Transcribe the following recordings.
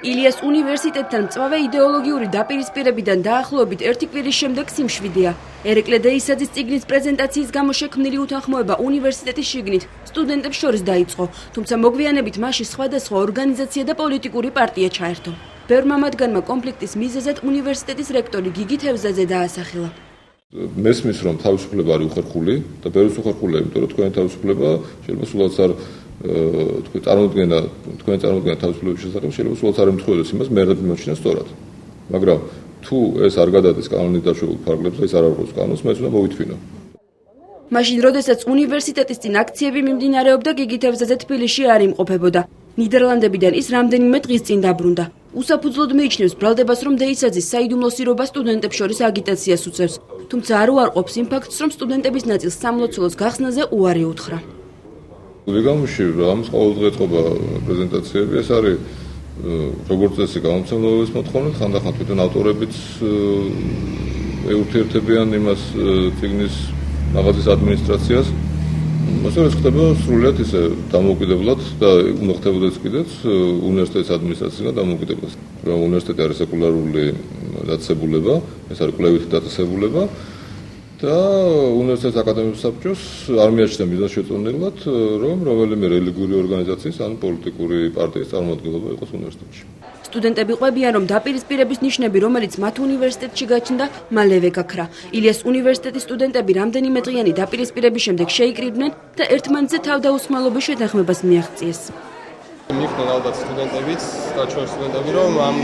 ილიას უნივერსიტეტთან მწვავე იდეოლოგიური დაპირისპირებიდან დაახლოებით ერთი კვირის შემდეგ სიმშვიდეა. ერეკლე დეისაძის წიგნის პრეზენტაციის გამო შექმნილი უთანხმოება უნივერსიტეტის შიგნით სტუდენტებს შორის დაიწყო, თუმცა მოგვიანებით მასში სხვადასხვა ორგანიზაცია და პოლიტიკური პარტია ჩაერთო. ბევრმა მათგანმა კონფლიქტის მიზეზად უნივერსიტეტის რექტორი გიგი თევზაძე დაასახელა. მესმის რომ თავისუფლება არის უხერხული და ბევრს უხერხულია, იმიტომ რომ თქვენი თავისუფლება შეიძლება სულაც არ თქვენ წარმოუდგენა თავისუფლების შესახებ შეიძლება სულაც არ ემთხვეოს იმას მე რა მიმოჩნია სწორად. მაგრამ თუ ეს არ გადადის კანონით დაშვებულ ფარგლებს და ეს არ არღვევს კანონს, მე უნდა მოვითმინო. მაშინ, როდესაც უნივერსიტეტის წინ აქციები მიმდინარეობდა, გიგი თევზაძე თბილისში არ იმყოფებოდა. ნიდერლანდებიდან ის რამდენიმე დღის წინ დაბრუნდა. უსაფუძვლოდ მიიჩნევს ბრალდებას, რომ დეისაძის საიდუმლო სირობა სტუდენტებს შორის აგიტაციას უწევს. თუმცა არ უარყოფს იმ ფაქტს, რომ სტუდენტების ნაწილს სამლოცველოს გახსნაზე უარი უთხრა. ლეგამში ამის ყოველდღე წყობა პრეზენტაციები ეს არის როგორც წესი გამომცემლობის მოთხოვნით, ხანდახან თვითონ ავტორებიც ეურთიერთებიან იმას წიგნის მაღაზიის ადმინისტრაციას. მოსწავლეს ხდება სრულიად ისე დამოუკიდებლად და უნდა ხდებოდეს კიდეც უნივერსიტეტის ადმინისტრაციისგან დამოუკიდებლად. რომ უნივერსიტეტი არის სეკულარული დაწესებულება, ეს არის კვლევითი დაწესებულება და უნივერსიტეტის აკადემიურ საბჭოს არ მიაჩნია მიზანს შეწონილად, რომ რომელიმე რელიგიური ორგანიზაციის ან პოლიტიკური პარტიის წარმომადგენლობა იყოს უნივერსიტეტში. სტუდენტები ყვებიან, რომ დაპირისპირების ნიშნები, რომელიც მათ უნივერსიტეტში გაჩნდა, მალევე გაქრა. ილიას უნივერსიტეტის სტუდენტები რამდენიმე დღიანი დაპირისპირების შემდეგ შეიკრიბნენ და ერთმანეთზე თავდაუსხმელობის შეთანხმებას მიაღწიეს. მიხვდნენ ალბათ სტუდენტებიც და ჩვენ სტუდენტები, რომ ამ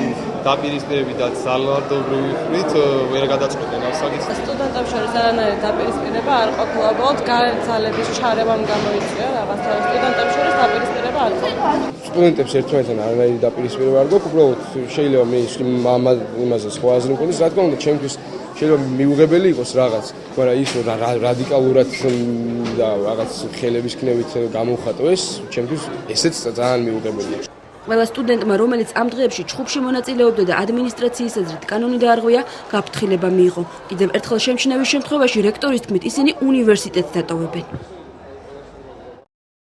დაპირისპირებიდან ძალადობრივი ხმით ვერ გადაწყვეტენ ამ საკითხს. სტუდენტებს შორის არანაირი დაპირისპირება არ ყოფილა, უბრალოდ გარეთ ძალების ჩარევამ გამოიწვია რაღაცა. სტუდენტებს შორის დაპირისპირება არ ყოფილა. სტუდენტებს ერთმანეთთან არანაირი დაპირისპირება არ გვაქვს, უბრალოდ შეიძლება მე იმაზე სხვა აზრი მქონდეს, რა თქმა უნდა, ჩემთვის შეიძლება მიუღებელი იყოს რაღაც, მაგრამ ის რადიკალურად და რაღაც ხელების ქნევით გამოვხატო ეს, ჩემთვის ესეც ძალიან მიუღებელია. ყველა სტუდენტმა, რომელიც ამ დღეებში ჩხუბში მონაწილეობდა და ადმინისტრაციის აზრით კანონი დაარღვია, გაფრთხილება მიიღო. კიდევ ერთხელ შემჩნევის შემთხვევაში რექტორის თქმით ისინი უნივერსიტეტს დატოვებენ.